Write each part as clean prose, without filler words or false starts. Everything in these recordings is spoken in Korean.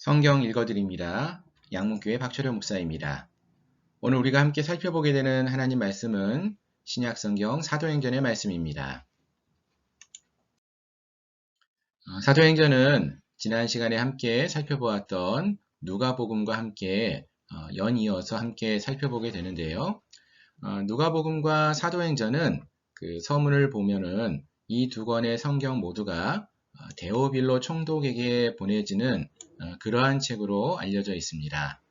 성경 읽어드립니다. 양문교회 박철현 목사입니다. 오늘 우리가 함께 살펴보게 되는 하나님 말씀은 신약성경 사도행전의 말씀입니다. 사도행전은 지난 시간에 함께 살펴보았던 누가복음과 함께 연이어서 함께 살펴보게 되는데요. 누가복음과 사도행전은 그 서문을 보면은 이 두 권의 성경 모두가 데오빌로 총독에게 보내지는 그러한 책으로 알려져 있습니다.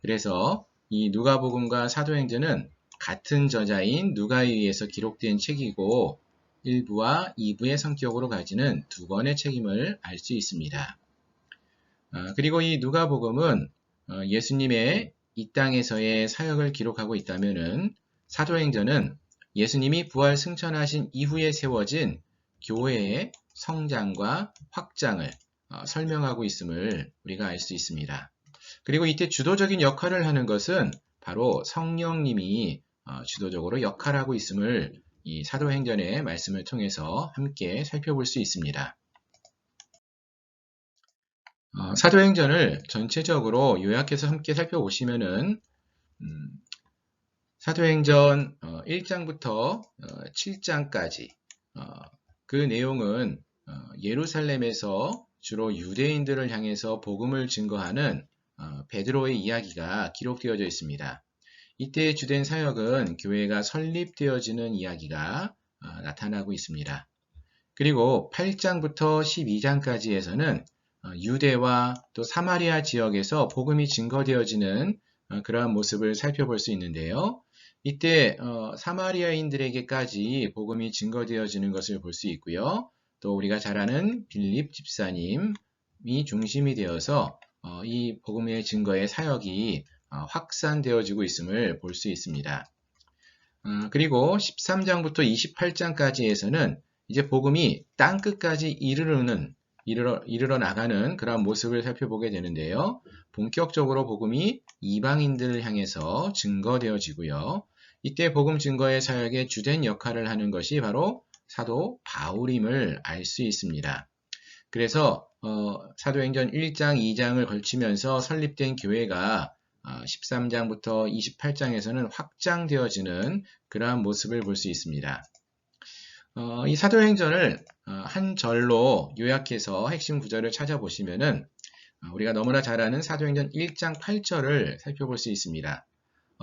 그래서 이 누가복음과 사도행전은 같은 저자인 누가에 의해서 기록된 책이고 1부와 2부의 성격으로 가지는 두 권의 책임을 알 수 있습니다. 그리고 이 누가복음은 예수님의 이 땅에서의 사역을 기록하고 있다면은 사도행전은 예수님이 부활 승천하신 이후에 세워진 교회의 성장과 확장을 설명하고 있음을 우리가 알 수 있습니다. 그리고 이때 주도적인 역할을 하는 것은 바로 성령님이 주도적으로 역할하고 있음을 이 사도행전의 말씀을 통해서 함께 살펴볼 수 있습니다. 사도행전을 전체적으로 요약해서 함께 살펴보시면은 사도행전 1장부터 7장까지 그 내용은 예루살렘에서 주로 유대인들을 향해서 복음을 증거하는 베드로의 이야기가 기록되어져 있습니다. 이때 주된 사역은 교회가 설립되어지는 이야기가 나타나고 있습니다. 그리고 8장부터 12장까지에서는 유대와 또 사마리아 지역에서 복음이 증거되어지는 그러한 모습을 살펴볼 수 있는데요. 이때 사마리아인들에게까지 복음이 증거되어지는 것을 볼 수 있고요. 또 우리가 잘 아는 빌립 집사님이 중심이 되어서 이 복음의 증거의 사역이 확산되어지고 있음을 볼 수 있습니다. 그리고 13장부터 28장까지에서는 이제 복음이 땅끝까지 이르러 나가는 그런 모습을 살펴보게 되는데요. 본격적으로 복음이 이방인들을 향해서 증거되어지고요. 이때 복음 증거의 사역에 주된 역할을 하는 것이 바로 사도 바울임을 알 수 있습니다. 그래서 사도행전 1장, 2장을 걸치면서 설립된 교회가 13장부터 28장에서는 확장되어지는 그러한 모습을 볼 수 있습니다. 이 사도행전을 한 절로 요약해서 핵심 구절을 찾아보시면은 우리가 너무나 잘 아는 사도행전 1장 8절을 살펴볼 수 있습니다.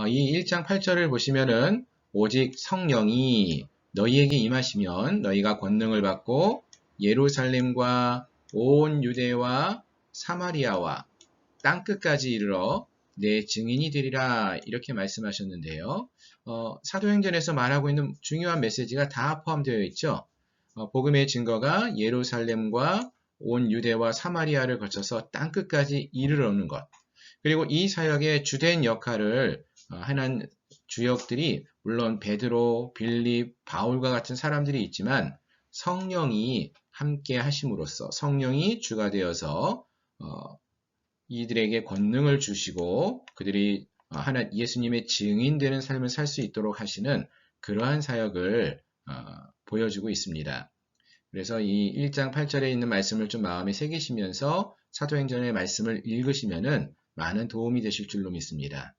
이 1장 8절을 보시면은 오직 성령이 너희에게 임하시면 너희가 권능을 받고 예루살렘과 온 유대와 사마리아와 땅끝까지 이르러 내 증인이 되리라 이렇게 말씀하셨는데요. 사도행전에서 말하고 있는 중요한 메시지가 다 포함되어 있죠. 복음의 증거가 예루살렘과 온 유대와 사마리아를 거쳐서 땅끝까지 이르러오는 것. 그리고 이 사역의 주된 역할을 하는 주역들이 물론 베드로, 빌립, 바울과 같은 사람들이 있지만 성령이 함께 하심으로써 성령이 주가 되어서 이들에게 권능을 주시고 그들이 예수님의 증인되는 삶을 살 수 있도록 하시는 그러한 사역을 보여주고 있습니다. 그래서 이 1장 8절에 있는 말씀을 좀 마음에 새기시면서 사도행전의 말씀을 읽으시면은 많은 도움이 되실 줄로 믿습니다.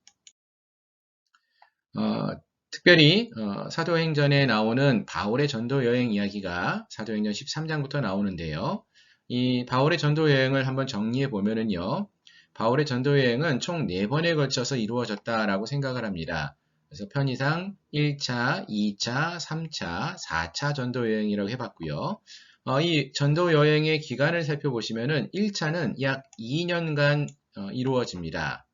특별히 사도행전에 나오는 바울의 전도 여행 이야기가 사도행전 13장부터 나오는데요. 이 바울의 전도 여행을 한번 정리해 보면은요. 바울의 전도 여행은 총 4번에 걸쳐서 이루어졌다라고 생각을 합니다. 그래서 편의상 1차, 2차, 3차, 4차 전도 여행이라고 해봤고요. 이 전도 여행의 기간을 살펴보시면은 1차는 약 2년간 이루어집니다.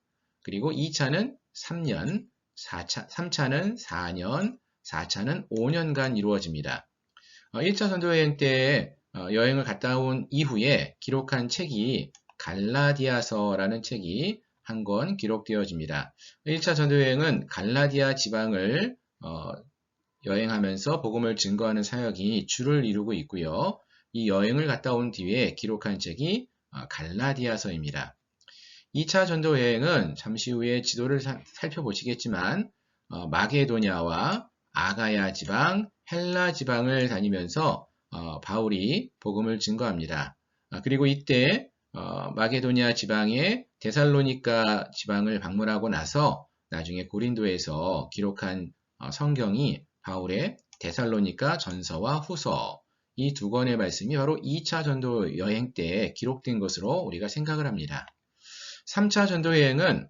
그리고 2차는 3년, 3차는 4년, 4차는 5년간 이루어집니다. 1차 전도 여행 때 여행을 갔다 온 이후에 기록한 책이 갈라디아서라는 책이 한 권 기록되어집니다. 1차 전도여행은 갈라디아 지방을 여행하면서 복음을 증거하는 사역이 주를 이루고 있고요. 이 여행을 갔다 온 뒤에 기록한 책이 갈라디아서입니다. 2차 전도여행은 잠시 후에 지도를 살펴보시겠지만 마게도냐와 아가야 지방, 헬라 지방을 다니면서 바울이 복음을 증거합니다. 그리고 이때 마게도냐 지방의 데살로니가 지방을 방문하고 나서 나중에 고린도에서 기록한 성경이 바울의 데살로니가 전서와 후서 이 두 권의 말씀이 바로 2차 전도 여행 때 기록된 것으로 우리가 생각을 합니다. 3차 전도 여행은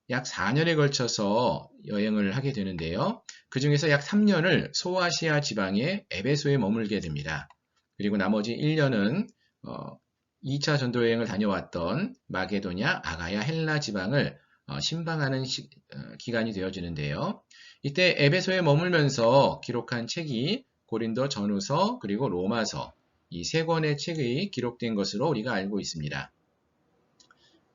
약 4년에 걸쳐서 여행을 하게 되는데요. 그 중에서 약 3년을 소아시아 지방의 에베소에 머물게 됩니다. 그리고 나머지 1년은 2차 전도 여행을 다녀왔던 마게도냐, 아가야, 헬라 지방을 신방하는 기간이 되어지는데요. 이때 에베소에 머물면서 기록한 책이 고린도 전후서 그리고 로마서 이 세 권의 책이 기록된 것으로 우리가 알고 있습니다.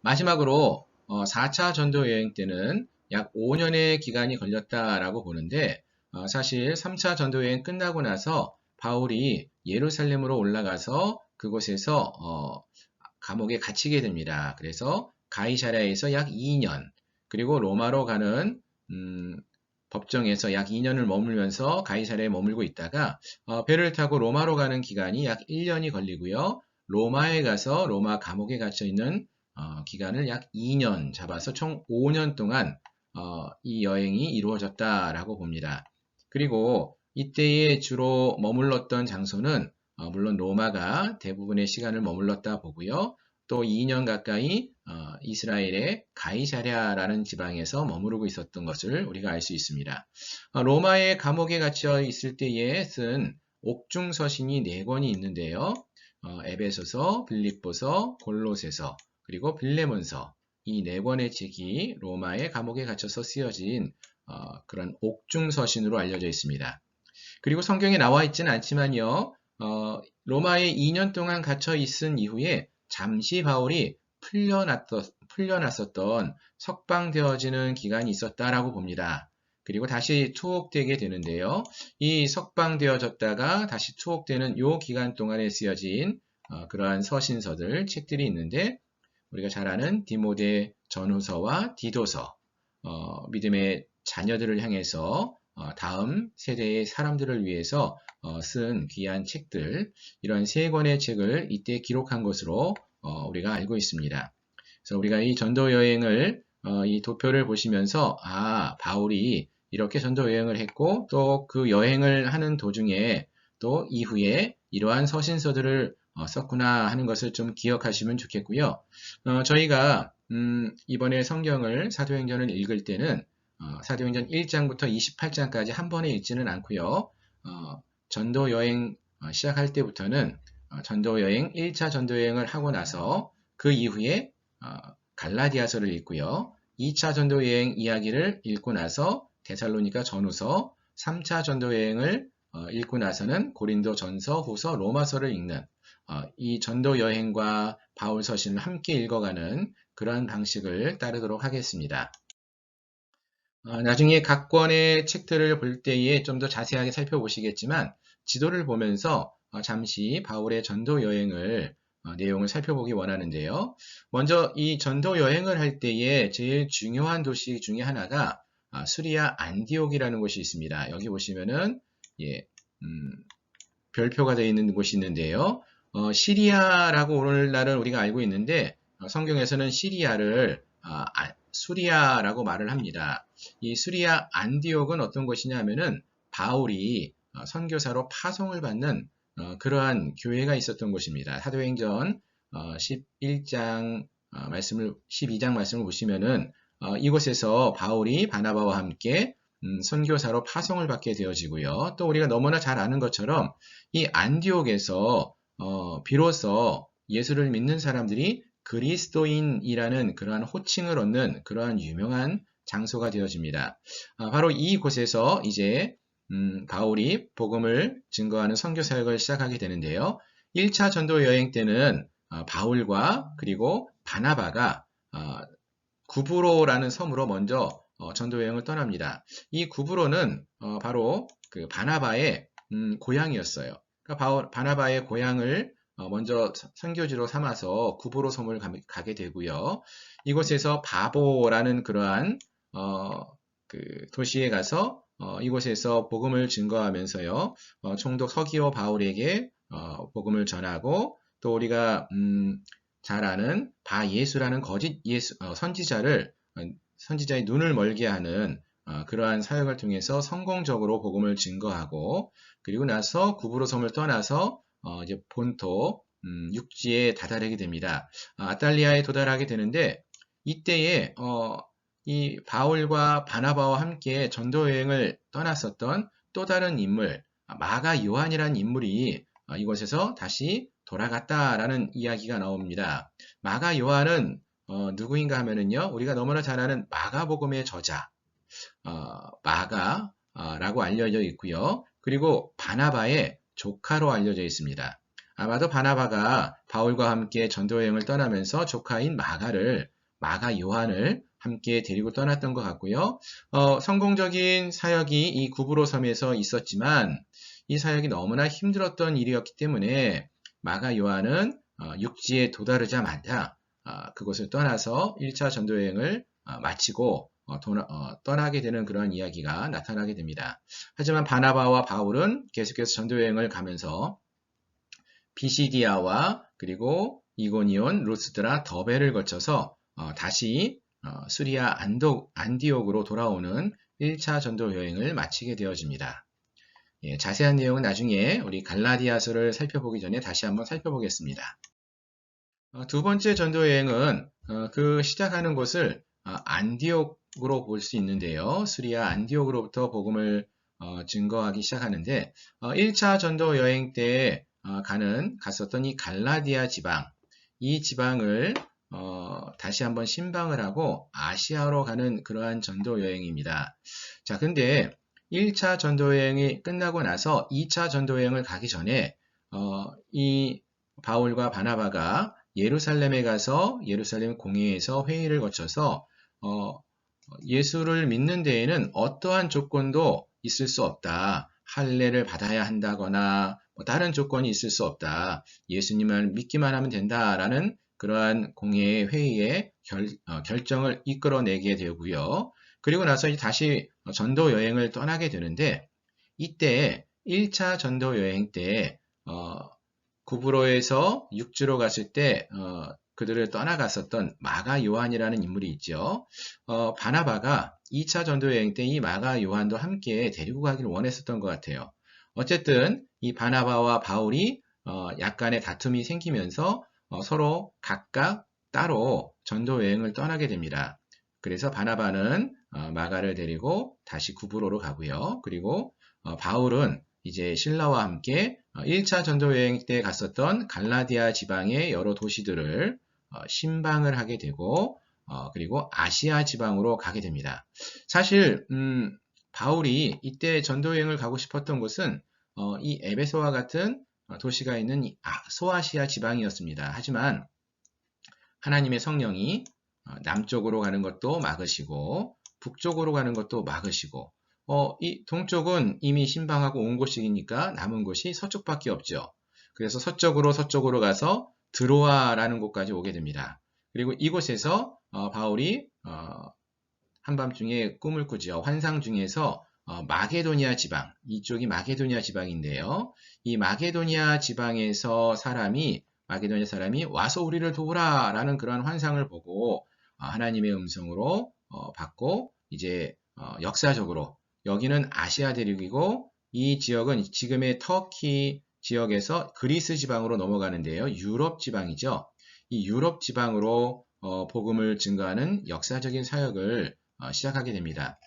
마지막으로 4차 전도 여행 때는 약 5년의 기간이 걸렸다라고 보는데 사실 3차 전도 여행 끝나고 나서 바울이 예루살렘으로 올라가서 그곳에서 감옥에 갇히게 됩니다. 그래서 가이사랴에서 약 2년 그리고 로마로 가는 법정에서 약 2년을 머물면서 가이사랴에 머물고 있다가 배를 타고 로마로 가는 기간이 약 1년이 걸리고요. 로마에 가서 로마 감옥에 갇혀 있는 기간을 약 2년 잡아서 총 5년 동안 이 여행이 이루어졌다라고 봅니다. 그리고 이때에 주로 머물렀던 장소는 물론 로마가 대부분의 시간을 머물렀다 보고요. 또 2년 가까이 이스라엘의 가이사랴라는 지방에서 머무르고 있었던 것을 우리가 알 수 있습니다. 로마의 감옥에 갇혀 있을 때에 쓴 옥중서신이 4권이 있는데요. 에베소서, 빌립보서, 골로새서, 그리고 빌레몬서 이 4권의 책이 로마의 감옥에 갇혀서 쓰여진 그런 옥중서신으로 알려져 있습니다. 그리고 성경에 나와 있지는 않지만요. 로마에 2년 동안 갇혀 있은 이후에 잠시 바울이 풀려났었던 석방되어지는 기간이 있었다라고 봅니다. 그리고 다시 투옥되게 되는데요. 이 석방되어졌다가 다시 투옥되는 이 기간 동안에 쓰여진 그러한 서신서들, 책들이 있는데 우리가 잘 아는 디모데 전후서와 디도서, 믿음의 자녀들을 향해서 다음 세대의 사람들을 위해서 쓴 귀한 책들, 이런 3권의 책을 이때 기록한 것으로 우리가 알고 있습니다. 그래서 우리가 이 전도 여행을 이 도표를 보시면서 바울이 이렇게 전도 여행을 했고 또 그 여행을 하는 도중에 또 이후에 이러한 서신서들을 썼구나 하는 것을 좀 기억하시면 좋겠고요. 저희가 이번에 성경을 사도행전을 읽을 때는 사도행전 1장부터 28장까지 한 번에 읽지는 않고요. 전도 여행 시작할 때부터는 전도 여행 1차 전도 여행을 하고 나서 그 이후에 갈라디아서를 읽고요. 2차 전도 여행 이야기를 읽고 나서 데살로니가 전후서, 3차 전도 여행을 읽고 나서는 고린도 전서, 후서, 로마서를 읽는 이 전도 여행과 바울 서신을 함께 읽어가는 그러한 방식을 따르도록 하겠습니다. 나중에 각 권의 책들을 볼 때에 좀 더 자세하게 살펴보시겠지만 지도를 보면서 잠시 바울의 전도 여행을 내용을 살펴보기 원하는데요. 먼저 이 전도 여행을 할 때에 제일 중요한 도시 중에 하나가 수리아 안디옥이라는 곳이 있습니다. 여기 보시면은 별표가 되어 있는 곳이 있는데요. 시리아라고 오늘날은 우리가 알고 있는데 성경에서는 시리아를 수리아라고 말을 합니다. 이 수리아 안디옥은 어떤 곳이냐 하면은 바울이 선교사로 파송을 받는 그러한 교회가 있었던 곳입니다. 사도행전 12장 말씀을 보시면은 이곳에서 바울이 바나바와 함께 선교사로 파송을 받게 되어지고요. 또 우리가 너무나 잘 아는 것처럼 이 안디옥에서 비로소 예수를 믿는 사람들이 그리스도인이라는 그러한 호칭을 얻는 그러한 유명한 장소가 되어집니다. 바로 이곳에서 이제 바울이 복음을 증거하는 선교 사역을 시작하게 되는데요. 1차 전도 여행 때는 바울과 그리고 바나바가 구브로라는 섬으로 먼저 전도 여행을 떠납니다. 이 구브로는 바로 그 바나바의 고향이었어요. 그러니까 바나바의 고향을 먼저 선교지로 삼아서 구브로 섬을 가게 되고요. 이곳에서 바보라는 그러한 그 도시에 가서 이곳에서 복음을 증거하면서요. 총독 서기오 바울에게 복음을 전하고 또 우리가 잘 아는 바예수라는 거짓 예수, 선지자의 눈을 멀게 하는 그러한 사역을 통해서 성공적으로 복음을 증거하고 그리고 나서 구브로 섬을 떠나서 이제 본토 육지에 다다르게 됩니다. 아탈리아에 도달하게 되는데 이때에 이 바울과 바나바와 함께 전도 여행을 떠났었던 또 다른 인물 마가 요한이라는 인물이 이곳에서 다시 돌아갔다라는 이야기가 나옵니다. 마가 요한은 누구인가 하면은요, 우리가 너무나 잘 아는 마가복음의 저자, 마가라고 알려져 있고요. 그리고 바나바의 조카로 알려져 있습니다. 아마도 바나바가 바울과 함께 전도여행을 떠나면서 조카인 마가 요한을 함께 데리고 떠났던 것 같고요. 성공적인 사역이 이 구브로 섬에서 있었지만 이 사역이 너무나 힘들었던 일이었기 때문에 마가 요한은 육지에 도달하자마자 그곳을 떠나서 1차 전도여행을 마치고 떠나게 되는 그런 이야기가 나타나게 됩니다. 하지만 바나바와 바울은 계속해서 전도여행을 가면서 비시디아와 그리고 이고니온, 루스드라, 더베를 거쳐서 다시 수리아 안디옥으로 돌아오는 1차 전도 여행을 마치게 되어집니다. 예, 자세한 내용은 나중에 우리 갈라디아서를 살펴보기 전에 다시 한번 살펴보겠습니다. 두 번째 전도 여행은 그 시작하는 곳을 안디옥으로 볼 수 있는데요. 수리아 안디옥으로부터 복음을 증거하기 시작하는데 1차 전도 여행 때 갔었던 이 갈라디아 지방, 이 지방을 다시 한번 신방을 하고 아시아로 가는 그러한 전도 여행입니다. 자, 근데 1차 전도 여행이 끝나고 나서 2차 전도 여행을 가기 전에 이 바울과 바나바가 예루살렘에 가서 예루살렘 공회에서 회의를 거쳐서 예수를 믿는 데에는 어떠한 조건도 있을 수 없다. 할례를 받아야 한다거나 다른 조건이 있을 수 없다. 예수님을 믿기만 하면 된다라는 그러한 공회의 회의의 결정을 이끌어내게 되고요. 그리고 나서 다시 전도 여행을 떠나게 되는데 이때 1차 전도 여행 때 구브로에서 육지로 갔을 때 그들을 떠나갔었던 마가 요한이라는 인물이 있죠. 바나바가 2차 전도 여행 때 이 마가 요한도 함께 데리고 가기를 원했었던 것 같아요. 어쨌든 이 바나바와 바울이 약간의 다툼이 생기면서 서로 각각 따로 전도 여행을 떠나게 됩니다. 그래서 바나바는 마가를 데리고 다시 구브로로 가고요. 그리고 바울은 이제 신라와 함께 1차 전도 여행 때 갔었던 갈라디아 지방의 여러 도시들을 신방을 하게 되고 그리고 아시아 지방으로 가게 됩니다. 사실 바울이 이때 전도 여행을 가고 싶었던 곳은 이 에베소와 같은 도시가 있는 소아시아 지방이었습니다. 하지만 하나님의 성령이 남쪽으로 가는 것도 막으시고 북쪽으로 가는 것도 막으시고 이 동쪽은 이미 신방하고 온 곳이니까 남은 곳이 서쪽밖에 없죠. 그래서 서쪽으로 가서 드로아라는 곳까지 오게 됩니다. 그리고 이곳에서 바울이 한밤중에 꿈을 꾸죠. 환상 중에서 마게도니아 지방, 이쪽이 마게도니아 지방인데요. 이 마게도니아 지방에서 마게도니아 사람이 와서 우리를 도우라 라는 그런 환상을 보고 하나님의 음성으로 받고 이제 역사적으로 여기는 아시아 대륙이고 이 지역은 지금의 터키 지역에서 그리스 지방으로 넘어가는데요. 유럽 지방이죠. 이 유럽 지방으로 복음을 증거하는 역사적인 사역을 시작하게 됩니다.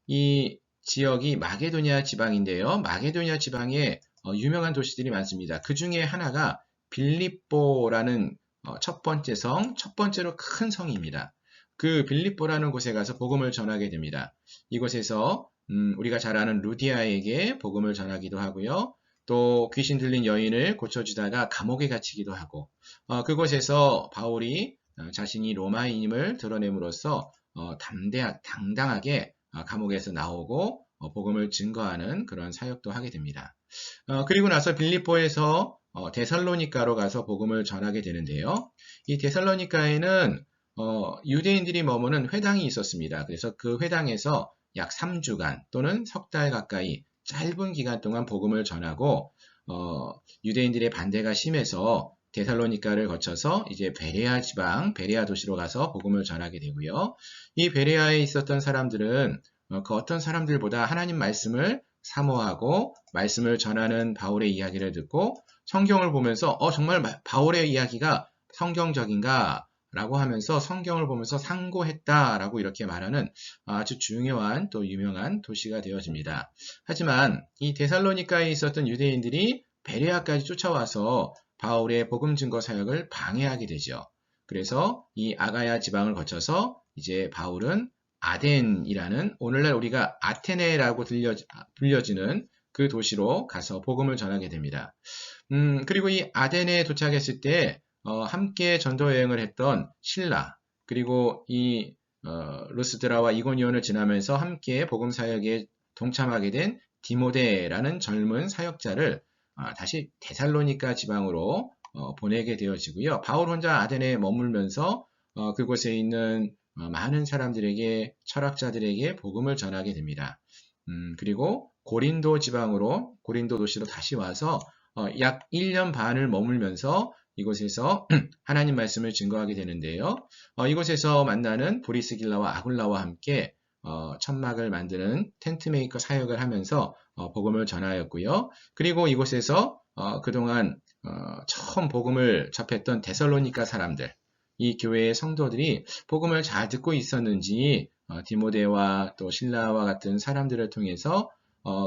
이 지역이 마게도니아 지방인데요. 마게도니아 지방에 유명한 도시들이 많습니다. 그 중에 하나가 빌립보라는 첫 번째로 큰 성입니다. 그 빌립보라는 곳에 가서 복음을 전하게 됩니다. 이곳에서 우리가 잘 아는 루디아에게 복음을 전하기도 하고요. 또 귀신 들린 여인을 고쳐주다가 감옥에 갇히기도 하고 그곳에서 바울이 자신이 로마인임을 드러냄으로써 당당하게 감옥에서 나오고 복음을 증거하는 그런 사역도 하게 됩니다. 그리고 나서 빌립보에서 데살로니가로 가서 복음을 전하게 되는데요. 이 데살로니가에는 유대인들이 머무는 회당이 있었습니다. 그래서 그 회당에서 약 3주간 또는 석 달 가까이 짧은 기간 동안 복음을 전하고 유대인들의 반대가 심해서 데살로니가를 거쳐서 이제 베레아 지방, 베레아 도시로 가서 복음을 전하게 되고요. 이 베레아에 있었던 사람들은 그 어떤 사람들보다 하나님 말씀을 사모하고 말씀을 전하는 바울의 이야기를 듣고 성경을 보면서 정말 바울의 이야기가 성경적인가? 라고 하면서 성경을 보면서 상고했다라고 이렇게 말하는 아주 중요한 또 유명한 도시가 되어집니다. 하지만 이 데살로니가에 있었던 유대인들이 베레아까지 쫓아와서 바울의 복음 증거 사역을 방해하게 되죠. 그래서 이 아가야 지방을 거쳐서 이제 바울은 아덴이라는 오늘날 우리가 아테네라고 불려지는 그 도시로 가서 복음을 전하게 됩니다. 그리고 이 아덴에 도착했을 때 함께 전도 여행을 했던 신라 그리고 이 루스드라와 이고니온을 지나면서 함께 복음 사역에 동참하게 된 디모데라는 젊은 사역자를 다시 데살로니가 지방으로 보내게 되어지고요. 바울 혼자 아덴에 머물면서 그곳에 있는 많은 사람들에게 철학자들에게 복음을 전하게 됩니다. 그리고 고린도 지방으로 고린도 도시로 다시 와서 약 1년 반을 머물면서 이곳에서 하나님 말씀을 증거하게 되는데요. 이곳에서 만나는 브리스길라와 아굴라와 함께 천막을 만드는 텐트메이커 사역을 하면서 복음을 전하였고요. 그리고 이곳에서 그동안 처음 복음을 접했던 데살로니가 사람들, 이 교회의 성도들이 복음을 잘 듣고 있었는지 디모데와 또 신라와 같은 사람들을 통해서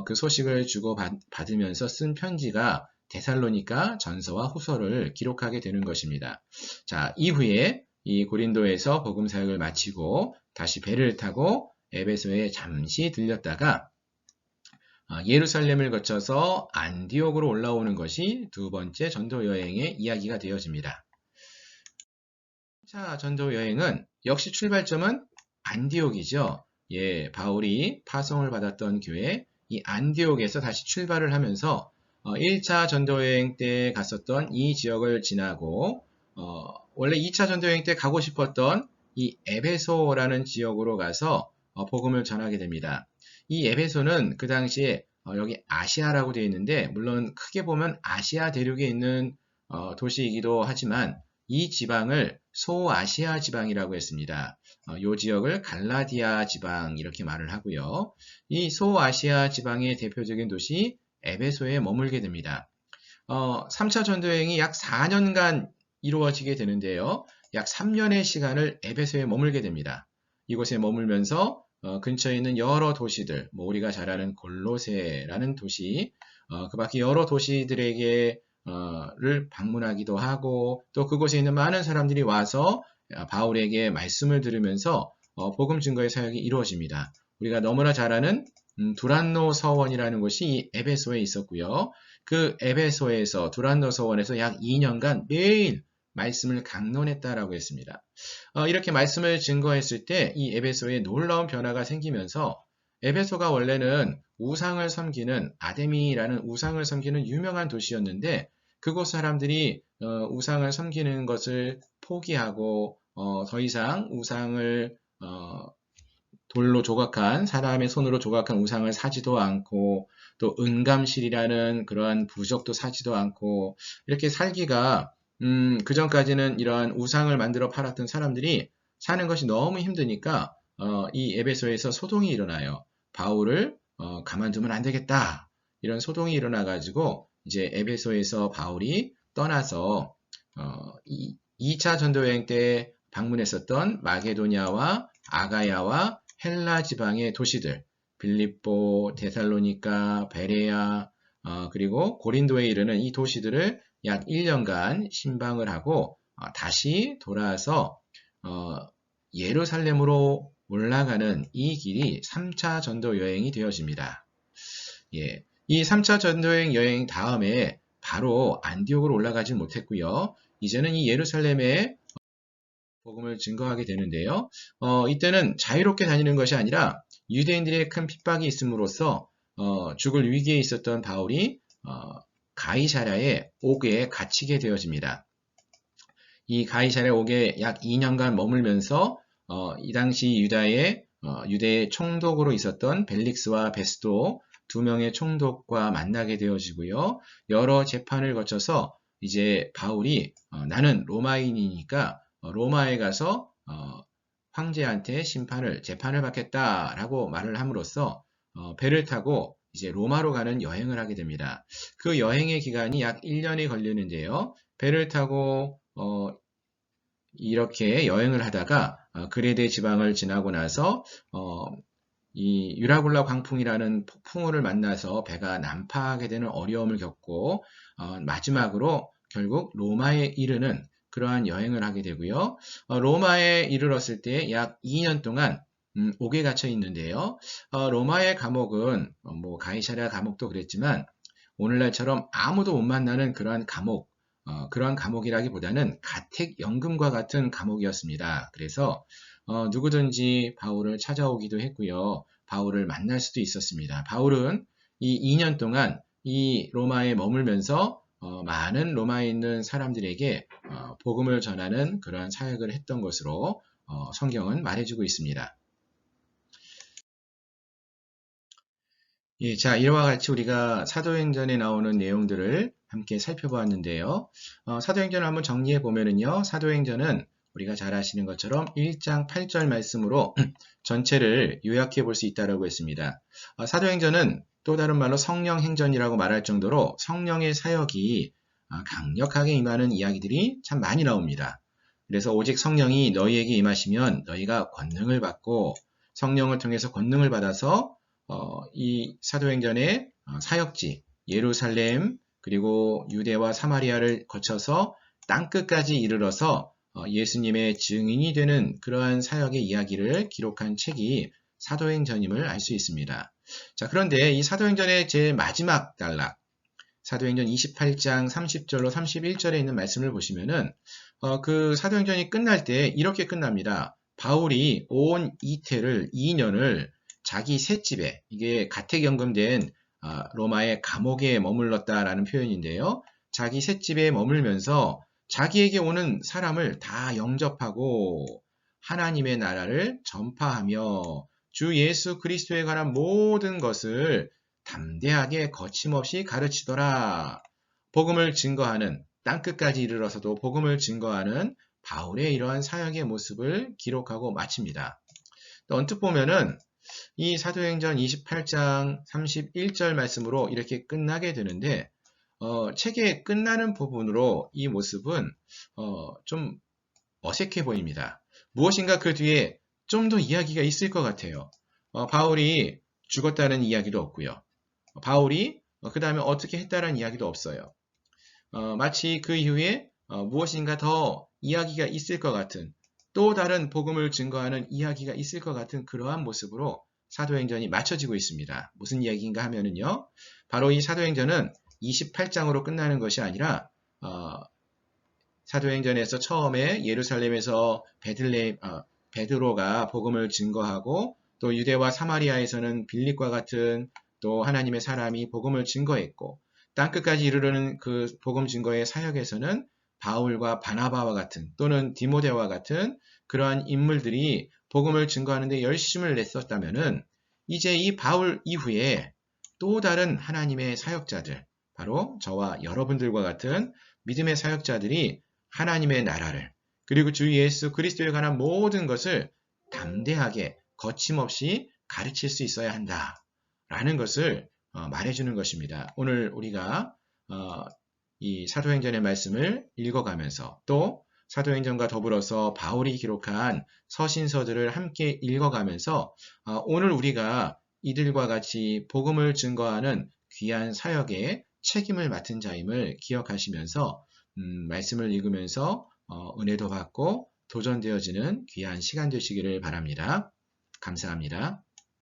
그 소식을 주고 받으면서 쓴 편지가 데살로니가 전서와 후서를 기록하게 되는 것입니다. 자, 이후에 이 고린도에서 복음 사역을 마치고 다시 배를 타고 에베소에 잠시 들렸다가 예루살렘을 거쳐서 안디옥으로 올라오는 것이 두 번째 전도 여행의 이야기가 되어집니다. 자, 전도 여행은 역시 출발점은 안디옥이죠. 예, 바울이 파송을 받았던 교회 이 안디옥에서 다시 출발을 하면서 1차 전도여행 때 갔었던 이 지역을 지나고 원래 2차 전도여행 때 가고 싶었던 이 에베소라는 지역으로 가서 복음을 전하게 됩니다. 이 에베소는 그 당시에 여기 아시아라고 되어 있는데 물론 크게 보면 아시아 대륙에 있는 도시이기도 하지만 이 지방을 소아시아 지방이라고 했습니다. 이 지역을 갈라디아 지방 이렇게 말을 하고요. 이 소아시아 지방의 대표적인 도시 에베소에 머물게 됩니다. 3차 전도여행이 약 4년간 이루어지게 되는데요. 약 3년의 시간을 에베소에 머물게 됩니다. 이곳에 머물면서 근처에 있는 여러 도시들, 우리가 잘 아는 골로새라는 도시, 그 밖에 여러 도시들에게 를 방문하기도 하고 또 그곳에 있는 많은 사람들이 와서 바울에게 말씀을 들으면서 복음 증거의 사역이 이루어집니다. 우리가 너무나 잘 아는 두란노 서원이라는 곳이 이 에베소에 있었고요. 그 에베소에서 두란노 서원에서 약 2년간 매일 말씀을 강론했다라고 했습니다. 이렇게 말씀을 증거했을 때 이 에베소에 놀라운 변화가 생기면서 에베소가 원래는 우상을 섬기는 아데미라는 우상을 섬기는 유명한 도시였는데 그곳 사람들이 우상을 섬기는 것을 포기하고 더 이상 우상을 돌로 조각한 사람의 손으로 조각한 우상을 사지도 않고 또 은감실이라는 그러한 부적도 사지도 않고 이렇게 살기가 그 전까지는 이러한 우상을 만들어 팔았던 사람들이 사는 것이 너무 힘드니까 이 에베소에서 소동이 일어나요. 바울을 가만두면 안 되겠다. 이런 소동이 일어나 가지고 이제 에베소에서 바울이 떠나서 2차 전도여행 때 방문했었던 마게도냐와 아가야와 헬라 지방의 도시들 빌립보, 데살로니가, 베레아 그리고 고린도에 이르는 이 도시들을 약 1년간 신방을 하고 다시 돌아와서 예루살렘으로 올라가는 이 길이 3차 전도 여행이 되어집니다. 예, 이 3차 전도 여행 다음에 바로 안디옥으로 올라가지 못했고요. 이제는 이 예루살렘에 복음을 증거하게 되는데요. 이때는 자유롭게 다니는 것이 아니라 유대인들의 큰 핍박이 있음으로써 죽을 위기에 있었던 바울이 가이사랴의 옥에 갇히게 되어집니다. 이 가이사랴 옥에 약 2년간 머물면서 이 당시 유대의 총독으로 있었던 벨릭스와 베스도 두 명의 총독과 만나게 되어지고요. 여러 재판을 거쳐서 이제 바울이 나는 로마인이니까 로마에 가서 황제한테 재판을 받겠다라고 말을 함으로써 배를 타고 이제 로마로 가는 여행을 하게 됩니다. 그 여행의 기간이 약 1년이 걸리는데요. 배를 타고 이렇게 여행을 하다가 그레데 지방을 지나고 나서 이 유라굴라 광풍이라는 폭풍우를 만나서 배가 난파하게 되는 어려움을 겪고 마지막으로 결국 로마에 이르는 그러한 여행을 하게 되고요. 로마에 이르렀을 때 약 2년 동안 옥에 갇혀 있는데요. 로마의 감옥은 뭐 가이사랴 감옥도 그랬지만 오늘날처럼 아무도 못 만나는 그러한 감옥, 그러한 감옥이라기보다는 가택연금과 같은 감옥이었습니다. 그래서 누구든지 바울을 찾아오기도 했고요. 바울을 만날 수도 있었습니다. 바울은 이 2년 동안 이 로마에 머물면서 많은 로마에 있는 사람들에게 복음을 전하는 그러한 사역을 했던 것으로 성경은 말해주고 있습니다. 예, 자, 이와 같이 우리가 사도행전에 나오는 내용들을 함께 살펴보았는데요. 사도행전을 한번 정리해 보면은요, 사도행전은 우리가 잘 아시는 것처럼 1장 8절 말씀으로 전체를 요약해 볼 수 있다고 했습니다. 사도행전은 또 다른 말로 성령행전이라고 말할 정도로 성령의 사역이 강력하게 임하는 이야기들이 참 많이 나옵니다. 그래서 오직 성령이 너희에게 임하시면 너희가 권능을 받고 성령을 통해서 권능을 받아서 이 사도행전의 사역지 예루살렘 그리고 유대와 사마리아를 거쳐서 땅끝까지 이르러서 예수님의 증인이 되는 그러한 사역의 이야기를 기록한 책이 사도행전임을 알 수 있습니다. 자, 그런데 이 사도행전의 제일 마지막 단락 사도행전 28장 30절로 31절에 있는 말씀을 보시면은 그 사도행전이 끝날 때 이렇게 끝납니다. 바울이 온 이태를 2년을 자기 셋집에 이게 가택연금된 로마의 감옥에 머물렀다라는 표현인데요. 자기 셋집에 머물면서 자기에게 오는 사람을 다 영접하고 하나님의 나라를 전파하며 주 예수 그리스도에 관한 모든 것을 담대하게 거침없이 가르치더라. 복음을 증거하는 땅끝까지 이르러서도 복음을 증거하는 바울의 이러한 사역의 모습을 기록하고 마칩니다. 언뜻 보면은 이 사도행전 28장 31절 말씀으로 이렇게 끝나게 되는데 책의 끝나는 부분으로 이 모습은 좀 어색해 보입니다. 무엇인가 그 뒤에 좀 더 이야기가 있을 것 같아요. 바울이 죽었다는 이야기도 없고요. 바울이 그 다음에 어떻게 했다는 이야기도 없어요. 마치 그 이후에 무엇인가 더 이야기가 있을 것 같은 또 다른 복음을 증거하는 이야기가 있을 것 같은 그러한 모습으로 사도행전이 맞춰지고 있습니다. 무슨 이야기인가 하면은요. 바로 이 사도행전은 28장으로 끝나는 것이 아니라 사도행전에서 처음에 예루살렘에서 베드로가 복음을 증거하고 또 유대와 사마리아에서는 빌립과 같은 또 하나님의 사람이 복음을 증거했고 땅끝까지 이르르는 그 복음 증거의 사역에서는 바울과 바나바와 같은 또는 디모데와 같은 그러한 인물들이 복음을 증거하는 데 열심을 냈었다면은 이제 이 바울 이후에 또 다른 하나님의 사역자들 바로 저와 여러분들과 같은 믿음의 사역자들이 하나님의 나라를 그리고 주 예수 그리스도에 관한 모든 것을 담대하게 거침없이 가르칠 수 있어야 한다라는 것을 말해주는 것입니다. 오늘 우리가 이 사도행전의 말씀을 읽어가면서 또 사도행전과 더불어서 바울이 기록한 서신서들을 함께 읽어가면서 오늘 우리가 이들과 같이 복음을 증거하는 귀한 사역에 책임을 맡은 자임을 기억하시면서 말씀을 읽으면서 은혜도 받고 도전되어지는 귀한 시간 되시기를 바랍니다. 감사합니다.